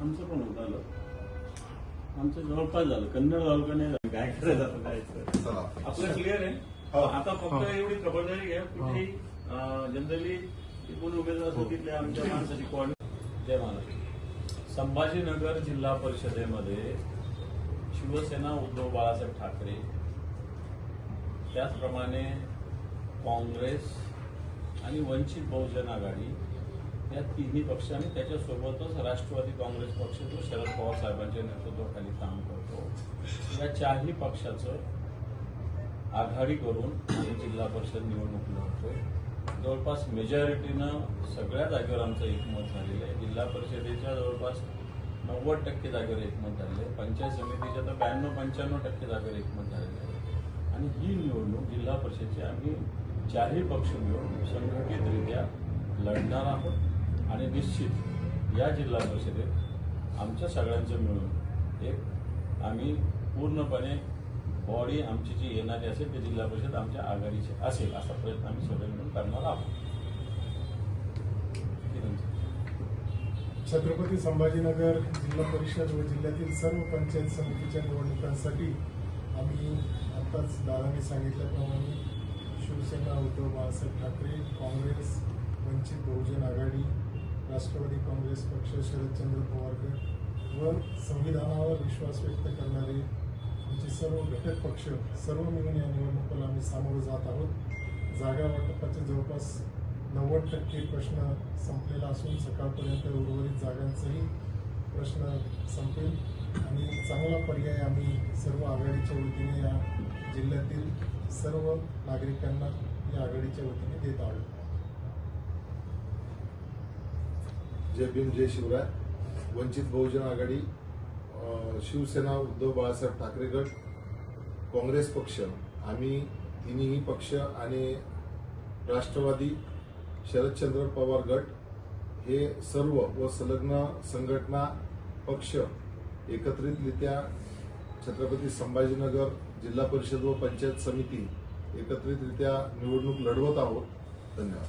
आमचं पण होत आलं, आमचं जवळपास झालं, कन्नड तालुका नाही झालं, काय करायचं जायचं आपलं क्लिअर आहे. आता फक्त एवढी खबरदारी घ्या, कुठेही जनरली कोण उमेदवार असतो तिथल्या आमच्या माणसाची कोण जय महाराष्ट्र. संभाजीनगर जिल्हा परिषदेमध्ये शिवसेना उद्धव बाळासाहेब ठाकरे, त्याचप्रमाणे काँग्रेस आणि वंचित बहुजन आघाडी या तिन्ही पक्ष आणि त्याच्यासोबतच राष्ट्रवादी काँग्रेस पक्ष जो शरद पवार साहेबांच्या नेतृत्वाखाली काम करतो, या चारही पक्षाचं आघाडी करून आम्ही जिल्हा परिषद निवडणूक लढतोय. जवळपास मेजॉरिटीनं सगळ्या जागेवर आमचं एकमत झालेलं आहे. जिल्हा परिषदेच्या जवळपास 90% जागेवर एकमत झालेलं आहे. पंचायत समितीच्या तर 92-95% जागेवर एकमत झालेलं आहे. आणि ही निवडणूक जिल्हा परिषदेची आम्ही चारही पक्ष मिळून संघटितरित्या लढणार आहोत. आणि निश्चित या जिल्हा परिषदेत आमच्या सगळ्यांचं मिळून एक आम्ही पूर्णपणे बॉडी आमची जी येणारी असेल ते जिल्हा परिषद आमच्या आघाडीचे असेल असा प्रयत्न आम्ही सगळे मिळून करणार आहोत. छत्रपती संभाजीनगर जिल्हा परिषद व जिल्ह्यातील सर्व पंचायत समितीच्या निवडणुकांसाठी आम्ही आताच दादांनी सांगितल्याप्रमाणे शिवसेना उद्धव बाळासाहेब ठाकरे, काँग्रेस, वंचित बहुजन आघाडी, राष्ट्रवादी काँग्रेस पक्ष, शरदचंद्र पवार गट व संविधानावर विश्वास व्यक्त करणारे आमचे सर्व घटक पक्ष सर्व मिळून या निवडणुकीला आम्ही सामोरं जात आहोत. जागा वाटपाचे जवळपास 90% प्रश्न संपलेला असून सकाळपर्यंत उर्वरित जागांचाही प्रश्न संपेल आणि चांगला पर्याय आम्ही सर्व आघाडीच्या वतीने या जिल्ह्यातील सर्व नागरिकांना या आघाडीच्या वतीने देत आहोत. जय भीम जय शिवराय. वंचित बहुजन आघाडी, शिवसेना उद्धव बाळासाहेब ठाकरे गट, काँग्रेस पक्ष, आम्ही तिन्ही पक्ष आणि राष्ट्रवादी शरदचंद्र पवार गट हे सर्व व संलग्न संघटना पक्ष एकत्रितरित्या छत्रपती संभाजीनगर जिल्हा परिषद व पंचायत समिती एकत्रितरित्या निवडणूक लढवत आहोत. धन्यवाद.